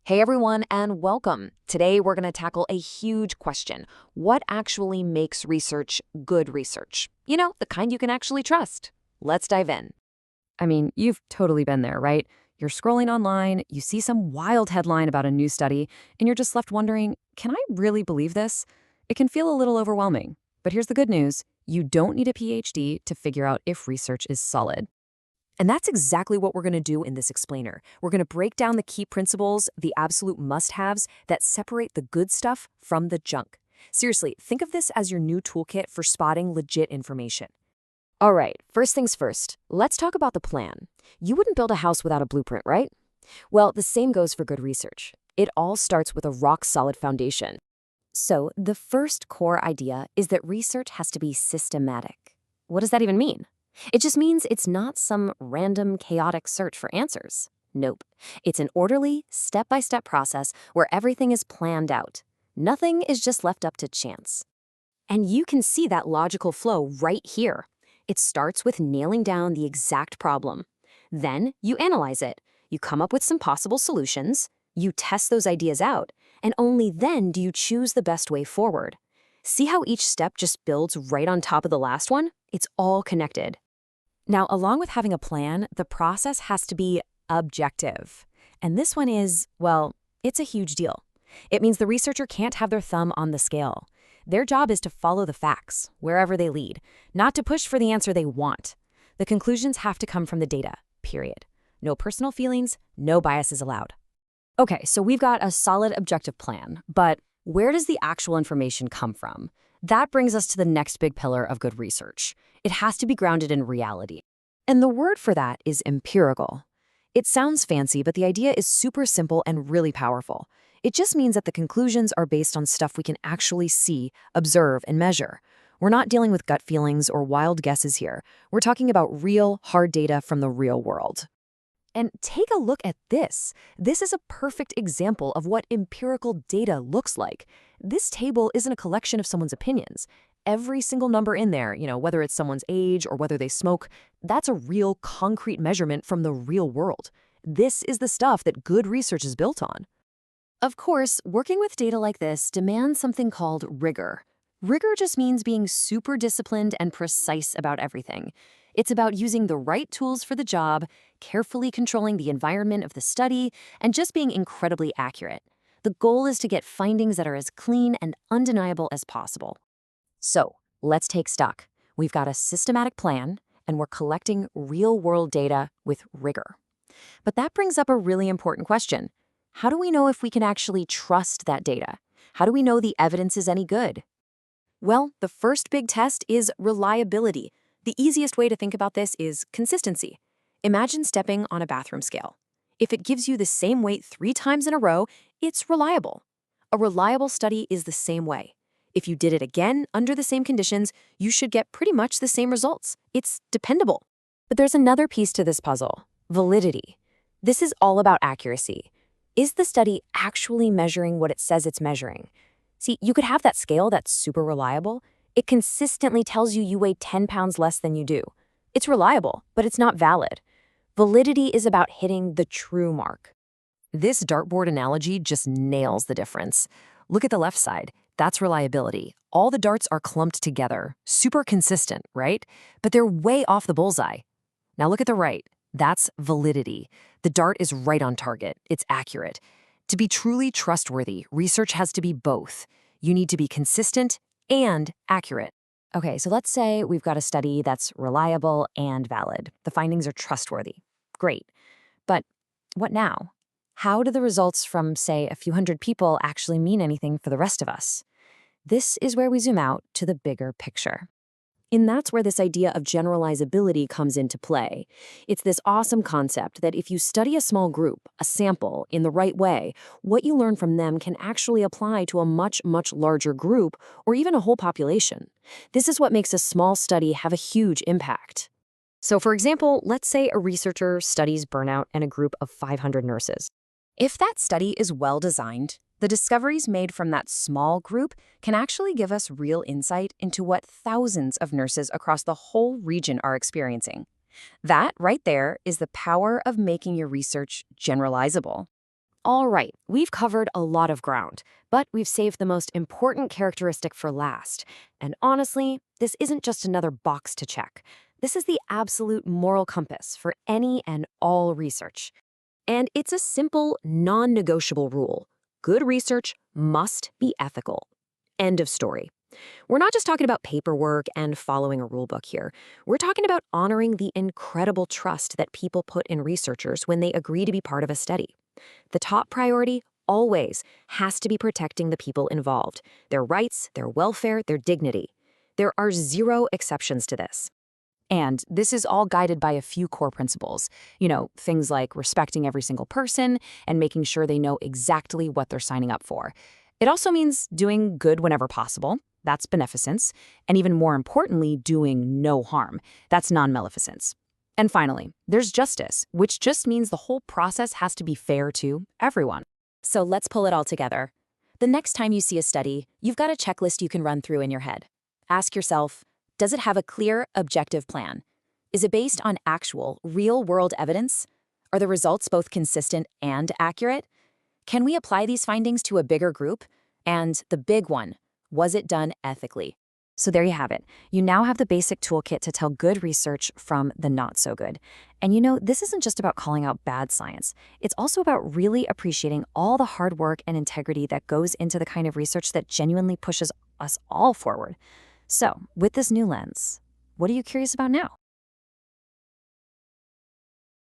Hey everyone, and welcome. Today we're going to tackle a huge question. What actually makes research good research? You know, the kind you can actually trust. Let's dive in. I mean, you've totally been there, right? You're scrolling online, you see some wild headline about a new study, and you're just left wondering, can I really believe this? It can feel a little overwhelming. But here's the good news. You don't need a PhD to figure out if research is solid. And that's exactly what we're going to do in this explainer. We're going to break down the key principles, the absolute must-haves that separate the good stuff from the junk. Seriously, think of this as your new toolkit for spotting legit information. All right, first things first, let's talk about the plan. You wouldn't build a house without a blueprint, right? Well, the same goes for good research. It all starts with a rock-solid foundation. So, the first core idea is that research has to be systematic. What does that even mean? It just means it's not some random, chaotic search for answers. Nope. It's an orderly, step-by-step process where everything is planned out. Nothing is just left up to chance. And you can see that logical flow right here. It starts with nailing down the exact problem. Then you analyze it. You come up with some possible solutions. You test those ideas out. And only then do you choose the best way forward. See how each step just builds right on top of the last one? It's all connected. Now, along with having a plan, the process has to be objective. And this one is, well, it's a huge deal. It means the researcher can't have their thumb on the scale. Their job is to follow the facts, wherever they lead, not to push for the answer they want. The conclusions have to come from the data, period. No personal feelings, no biases allowed. Okay, so we've got a solid objective plan, but where does the actual information come from? That brings us to the next big pillar of good research. It has to be grounded in reality. And the word for that is empirical. It sounds fancy, but the idea is super simple and really powerful. It just means that the conclusions are based on stuff we can actually see, observe, and measure. We're not dealing with gut feelings or wild guesses here. We're talking about real, hard data from the real world. And take a look at this. This is a perfect example of what empirical data looks like. This table isn't a collection of someone's opinions. Every single number in there, whether it's someone's age or whether they smoke, that's a real concrete measurement from the real world. This is the stuff that good research is built on. Of course, working with data like this demands something called rigor. Rigor just means being super disciplined and precise about everything. It's about using the right tools for the job, carefully controlling the environment of the study, and just being incredibly accurate. The goal is to get findings that are as clean and undeniable as possible. So, let's take stock. We've got a systematic plan, and we're collecting real-world data with rigor. But that brings up a really important question. How do we know if we can actually trust that data? How do we know the evidence is any good? Well, the first big test is reliability. The easiest way to think about this is consistency. Imagine stepping on a bathroom scale. If it gives you the same weight 3 times in a row, it's reliable. A reliable study is the same way. If you did it again under the same conditions, you should get pretty much the same results. It's dependable. But there's another piece to this puzzle: validity. This is all about accuracy. Is the study actually measuring what it says it's measuring? See, you could have that scale that's super reliable. It consistently tells you you weigh 10 pounds less than you do. It's reliable, but it's not valid. Validity is about hitting the true mark. This dartboard analogy just nails the difference. Look at the left side. That's reliability. All the darts are clumped together. Super consistent, right? But they're way off the bullseye. Now look at the right. That's validity. The dart is right on target. It's accurate. To be truly trustworthy, research has to be both. You need to be consistent and accurate. Okay, so let's say we've got a study that's reliable and valid. The findings are trustworthy. Great. But what now? How do the results from, say, a few hundred people actually mean anything for the rest of us? This is where we zoom out to the bigger picture. And that's where this idea of generalizability comes into play. It's this awesome concept that if you study a small group, a sample, in the right way, what you learn from them can actually apply to a much, much larger group or even a whole population. This is what makes a small study have a huge impact. So for example, let's say a researcher studies burnout in a group of 500 nurses. If that study is well designed, the discoveries made from that small group can actually give us real insight into what thousands of nurses across the whole region are experiencing. That right there is the power of making your research generalizable. All right, we've covered a lot of ground, but we've saved the most important characteristic for last. And honestly, this isn't just another box to check. This is the absolute moral compass for any and all research. And it's a simple, non-negotiable rule. Good research must be ethical. End of story. We're not just talking about paperwork and following a rulebook here. We're talking about honoring the incredible trust that people put in researchers when they agree to be part of a study. The top priority always has to be protecting the people involved, their rights, their welfare, their dignity. There are zero exceptions to this. And this is all guided by a few core principles. Things like respecting every single person and making sure they know exactly what they're signing up for. It also means doing good whenever possible. That's beneficence. And even more importantly, doing no harm. That's non-maleficence. And finally, there's justice, which just means the whole process has to be fair to everyone. So let's pull it all together. The next time you see a study, you've got a checklist you can run through in your head. Ask yourself, does it have a clear, objective plan? Is it based on actual, real-world evidence? Are the results both consistent and accurate? Can we apply these findings to a bigger group? And the big one, was it done ethically? So there you have it. You now have the basic toolkit to tell good research from the not so good. And this isn't just about calling out bad science. It's also about really appreciating all the hard work and integrity that goes into the kind of research that genuinely pushes us all forward. So, with this new lens, what are you curious about now?